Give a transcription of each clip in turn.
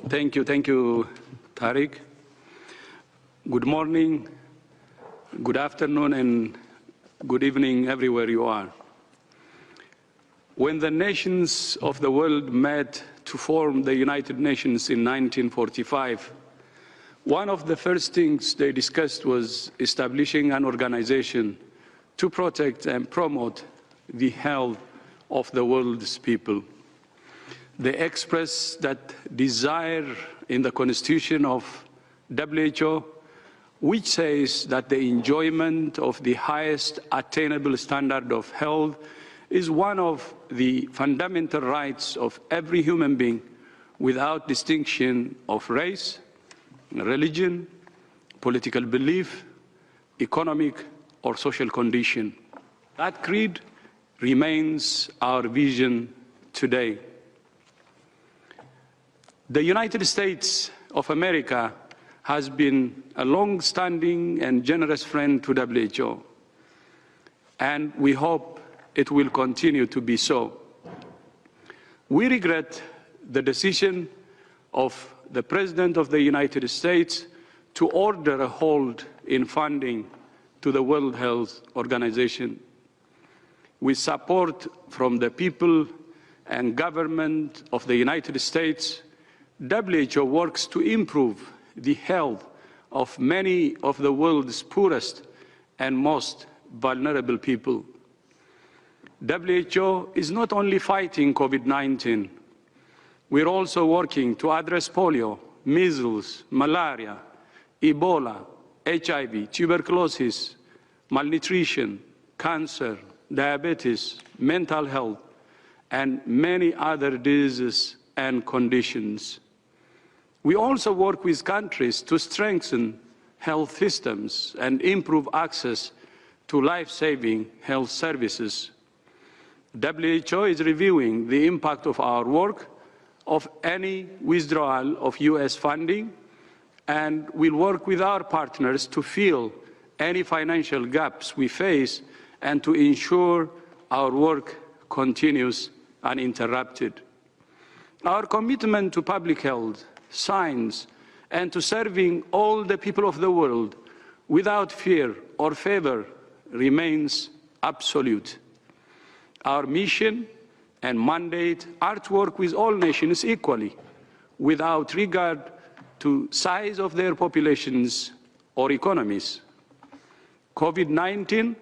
Thank you, Tariq. Good morning, good afternoon, and good evening everywhere you are. When the nations of the world met to form the United Nations in 1945, one of the first things they discussed was establishing an organization to protect and promote the health of the world's people. They expressed that desire in the constitution of W.H.O, which says that the enjoyment of the highest attainable standard of health is one of the fundamental rights of every human being without distinction of race, religion, political belief, economic or social condition. That creed remains our vision today. The United States of America has been a long-standing and generous friend to WHO, and we hope it will continue to be so. We regret the decision of the President of the United States to order a hold in funding to the World Health Organization. With support from the people and government of the United States, WHO works to improve the health of many of the world's poorest and most vulnerable people. WHO is not only fighting COVID-19, we're also working to address polio, measles, malaria, Ebola, HIV, tuberculosis, malnutrition, cancer, diabetes, mental health, and many other diseases and conditions. We also work with countries to strengthen health systems and improve access to life-saving health services. WHO is reviewing the impact of our work of any withdrawal of US funding, and will work with our partners to fill any financial gaps we face and to ensure our work continues uninterrupted. Our commitment to public health, science, and to serving all the people of the world without fear or favor remains absolute. Our mission and mandate are to work with all nations equally, without regard to size of their populations or economies. COVID-19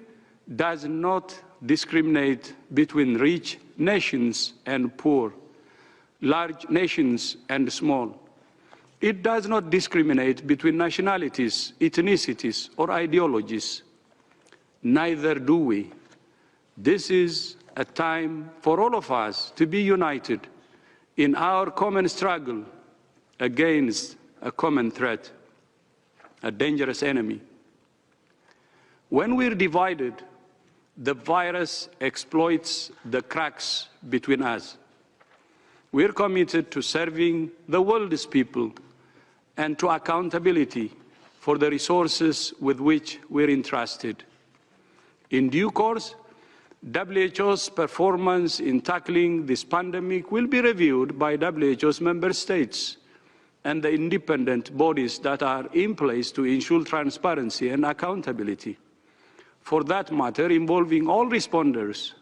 does not discriminate between rich nations and poor, large nations and small. It does not discriminate between nationalities, ethnicities, or ideologies. Neither do we. This is a time for all of us to be united in our common struggle against a common threat, a dangerous enemy. When we're divided, the virus exploits the cracks between us. We're committed to serving the world's people and to accountability for the resources with which we're entrusted. In due course, WHO's performance in tackling this pandemic will be reviewed by WHO's member states and the independent bodies that are in place to ensure transparency and accountability. For that matter, involving all responders.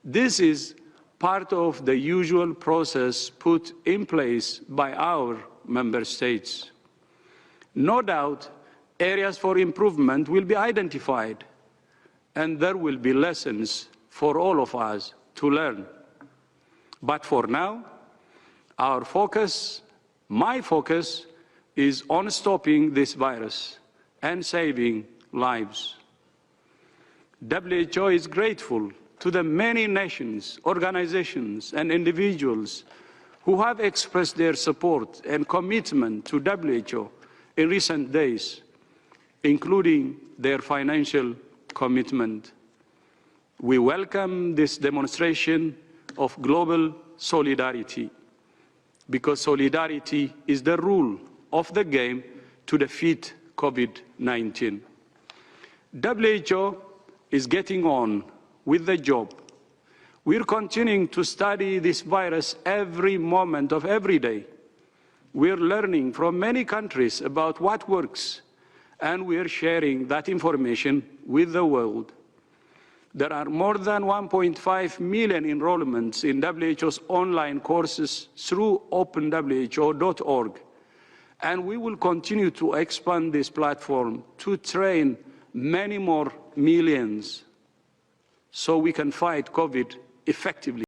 This is part of the usual process put in place by our member states. No doubt, areas for improvement will be identified, and there will be lessons for all of us to learn. But for now, our focus, my focus, is on stopping this virus and saving lives. WHO is grateful to the many nations, organizations, and individuals who have expressed their support and commitment to WHO in recent days, including their financial commitment. We welcome this demonstration of global solidarity, because solidarity is the rule of the game to defeat COVID-19. WHO is getting on with the job. We're continuing to study this virus every moment of every day. We're learning from many countries about what works, and we're sharing that information with the world. There are more than 1.5 million enrollments in WHO's online courses through openwho.org. And we will continue to expand this platform to train many more millions so we can fight COVID effectively.